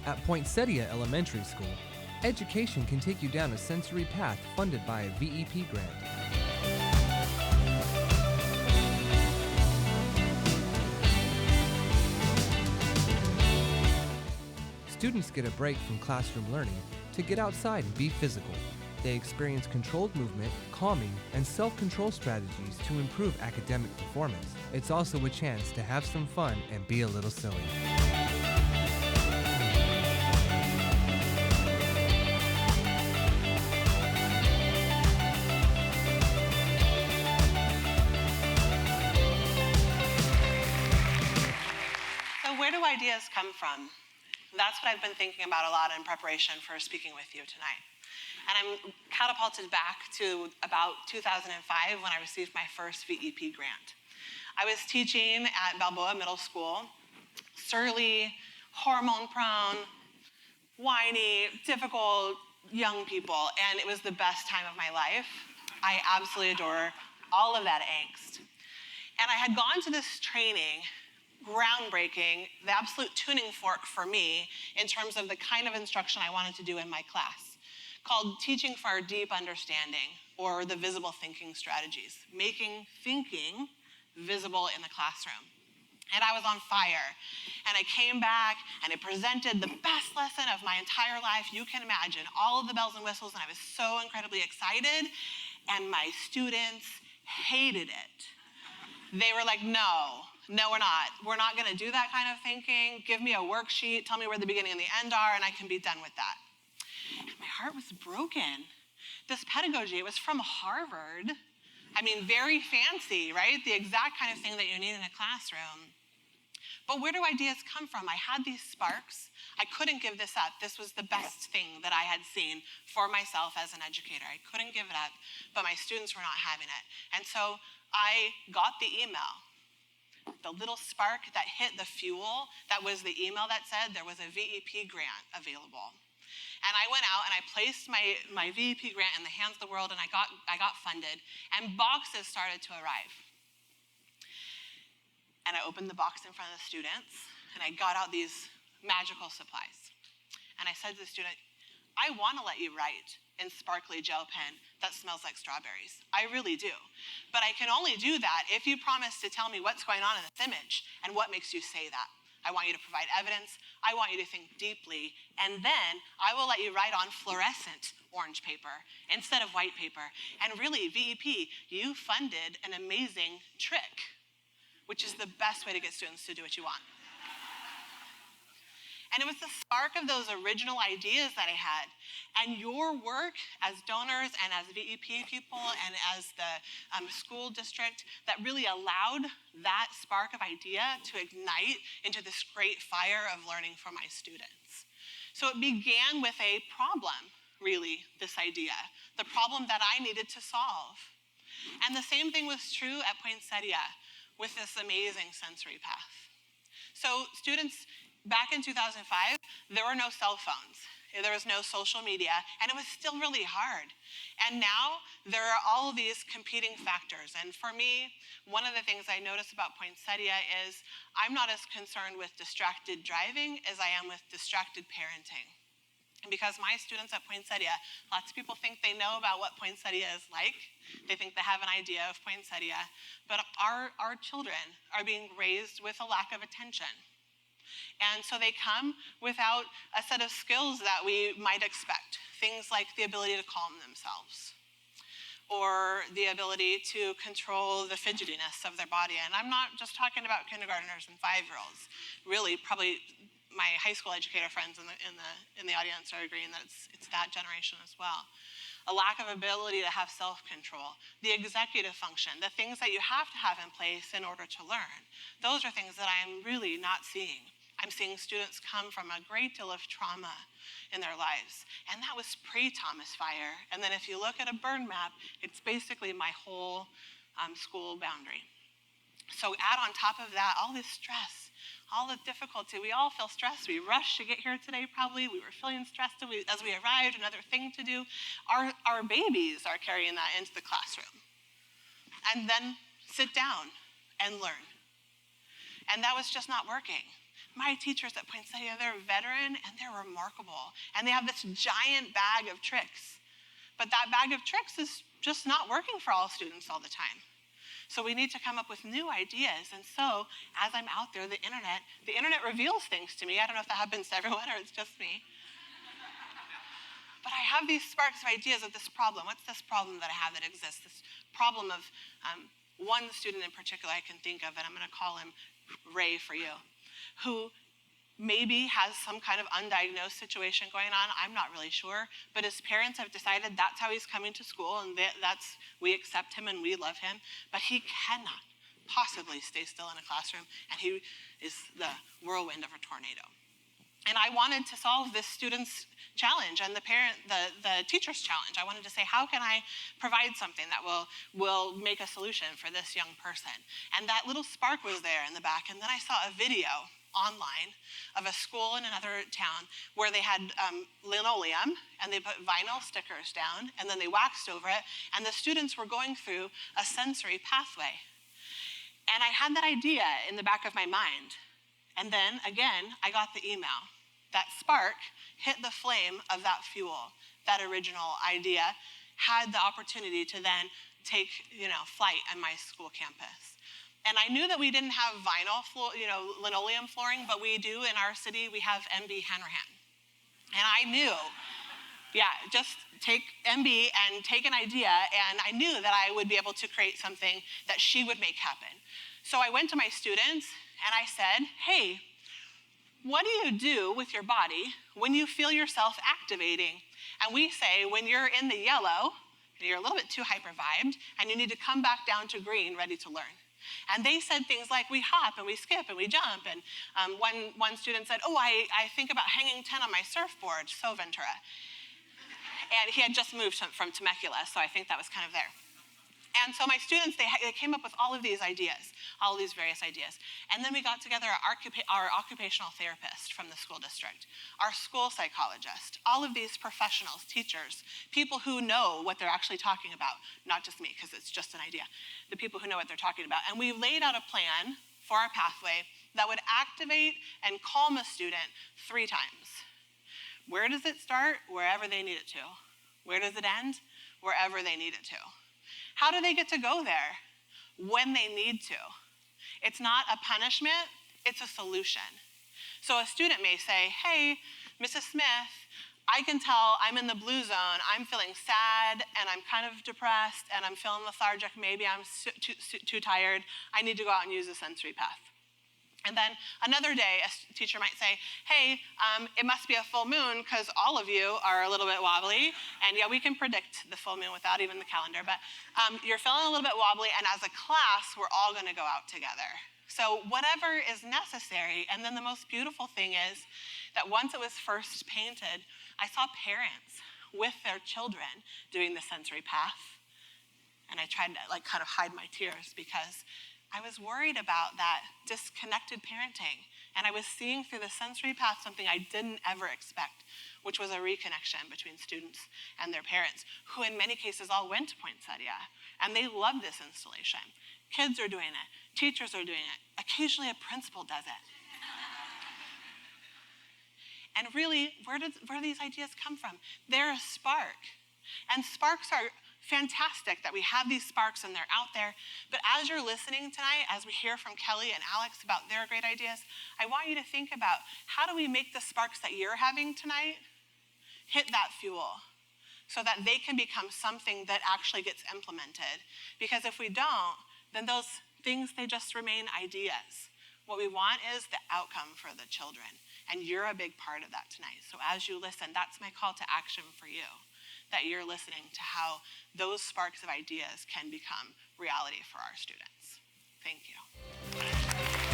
At Poinsettia Elementary School, education can take you down a sensory path funded by a VEP grant. Students get a break from classroom learning to get outside and be physical. They experience controlled movement, calming, and self-control strategies to improve academic performance. It's also a chance to have some fun and be a little silly. So where do ideas come from? That's what I've been thinking about a lot in preparation for speaking with you tonight. And I'm catapulted back to about 2005 when I received my first VEP grant. I was teaching at Balboa Middle School, surly, hormone-prone, whiny, difficult young people, and it was the best time of my life. I absolutely adore all of that angst. And I had gone to this training, groundbreaking, the absolute tuning fork for me in terms of the kind of instruction I wanted to do in my class, called Teaching for Deep Understanding, or the Visible Thinking Strategies, making thinking visible in the classroom. And I was on fire. And I came back and I presented the best lesson of my entire life you can imagine, all of the bells and whistles, and I was so incredibly excited. And my students hated it. They were like, no, we're not. We're not gonna do that kind of thinking. Give me a worksheet, tell me where the beginning and the end are, and I can be done with that. And my heart was broken. This pedagogy, it was from Harvard. I mean, very fancy, right? The exact kind of thing that you need in a classroom. But where do ideas come from? I had these sparks. I couldn't give this up. This was the best thing that I had seen for myself as an educator. I couldn't give it up, but my students were not having it. And so I got the email. The little spark that hit the fuel, that was the email that said there was a VEP grant available. And I went out and I placed my VEP grant in the hands of the world, and I got funded, and boxes started to arrive. And I opened the box in front of the students, and I got out these magical supplies. And I said to the student, I want to let you write in sparkly gel pen that smells like strawberries. I really do. But I can only do that if you promise to tell me what's going on in this image and what makes you say that. I want you to provide evidence. I want you to think deeply. And then I will let you write on fluorescent orange paper instead of white paper. And really, VEP, you funded an amazing trick, which is the best way to get students to do what you want. And it was the spark of those original ideas that I had. And your work as donors and as VEP people and as the school district that really allowed that spark of idea to ignite into this great fire of learning for my students. So it began with a problem, really, this idea, the problem that I needed to solve. And the same thing was true at Poinsettia with this amazing sensory path. So students, back in 2005, there were no cell phones. There was no social media, and it was still really hard. And now there are all of these competing factors. And for me, one of the things I notice about Poinsettia is I'm not as concerned with distracted driving as I am with distracted parenting. And because my students at Poinsettia, lots of people think they know about what Poinsettia is like. They think they have an idea of Poinsettia. But our children are being raised with a lack of attention. And so they come without a set of skills that we might expect. Things like the ability to calm themselves, or the ability to control the fidgetiness of their body. And I'm not just talking about kindergartners and 5-year-olds. Really, probably my high school educator friends in the audience are agreeing that it's that generation as well. A lack of ability to have self-control, the executive function, the things that you have to have in place in order to learn. Those are things that I'm really not seeing. I'm seeing students come from a great deal of trauma in their lives. And that was pre-Thomas Fire. And then if you look at a burn map, it's basically my whole school boundary. So add on top of that all this stress, all the difficulty. We all feel stressed. We rushed to get here today probably. We were feeling stressed as we arrived, another thing to do. Our babies are carrying that into the classroom. And then sit down and learn. And that was just not working. my teachers at Poinsettia, they're veteran and they're remarkable. And they have this giant bag of tricks. But that bag of tricks is just not working for all students all the time. So we need to come up with new ideas. And so as I'm out there, the internet reveals things to me. I don't know if that happens to everyone or it's just me. But I have these sparks of ideas of this problem. What's this problem that I have that exists? This problem of one student in particular I can think of, and I'm going to call him Ray for you, who maybe has some kind of undiagnosed situation going on. I'm not really sure. But his parents have decided that's how he's coming to school, and we accept him and we love him. But he cannot possibly stay still in a classroom, and he is the whirlwind of a tornado. And I wanted to solve this student's challenge and the teacher's challenge. I wanted to say, how can I provide something that will make a solution for this young person? And that little spark was there in the back. And then I saw a video online of a school in another town where they had linoleum and they put vinyl stickers down and then they waxed over it. And the students were going through a sensory pathway. And I had that idea in the back of my mind. And then, again, I got the email. That spark hit the flame of that fuel. That original idea had the opportunity to then take, flight on my school campus. And I knew that we didn't have linoleum flooring, but we do in our city. We have MB Hanrahan. And I knew, just take MB and take an idea, and I knew that I would be able to create something that she would make happen. So I went to my students, and I said, hey, what do you do with your body when you feel yourself activating? And we say when you're in the yellow, you're a little bit too hyper-vibed, and you need to come back down to green, ready to learn. And they said things like, we hop and we skip and we jump. And one student said, I think about hanging 10 on my surfboard, so Ventura. And he had just moved from Temecula, so I think that was kind of there. And so my students, they came up with all of these ideas, all of these various ideas. And then we got together our occupational therapist from the school district, our school psychologist, all of these professionals, teachers, people who know what they're actually talking about, not just me, because it's just an idea, the people who know what they're talking about. And we laid out a plan for our pathway that would activate and calm a student 3 times. Where does it start? Wherever they need it to. Where does it end? Wherever they need it to. How do they get to go there? When they need to. It's not a punishment, it's a solution. So a student may say, hey, Mrs. Smith, I can tell I'm in the blue zone. I'm feeling sad and I'm kind of depressed and I'm feeling lethargic. Maybe I'm too tired. I need to go out and use a sensory path. And then another day, a teacher might say, hey, it must be a full moon because all of you are a little bit wobbly. And we can predict the full moon without even the calendar. But you're feeling a little bit wobbly. And as a class, we're all going to go out together. So whatever is necessary. And then the most beautiful thing is that once it was first painted, I saw parents with their children doing the sensory path. And I tried to kind of hide my tears because I was worried about that disconnected parenting. And I was seeing through the sensory path something I didn't ever expect, which was a reconnection between students and their parents, who in many cases all went to Poinsettia. And they loved this installation. Kids are doing it. Teachers are doing it. Occasionally a principal does it. And really, where do these ideas come from? They're a spark. And sparks are fantastic that we have these sparks and they're out there. But as you're listening tonight, as we hear from Kelly and Alex about their great ideas, I want you to think about how do we make the sparks that you're having tonight hit that fuel so that they can become something that actually gets implemented. Because if we don't, then those things, they just remain ideas. What we want is the outcome for the children. And you're a big part of that tonight. So as you listen, that's my call to action for you. That you're listening to how those sparks of ideas can become reality for our students. Thank you.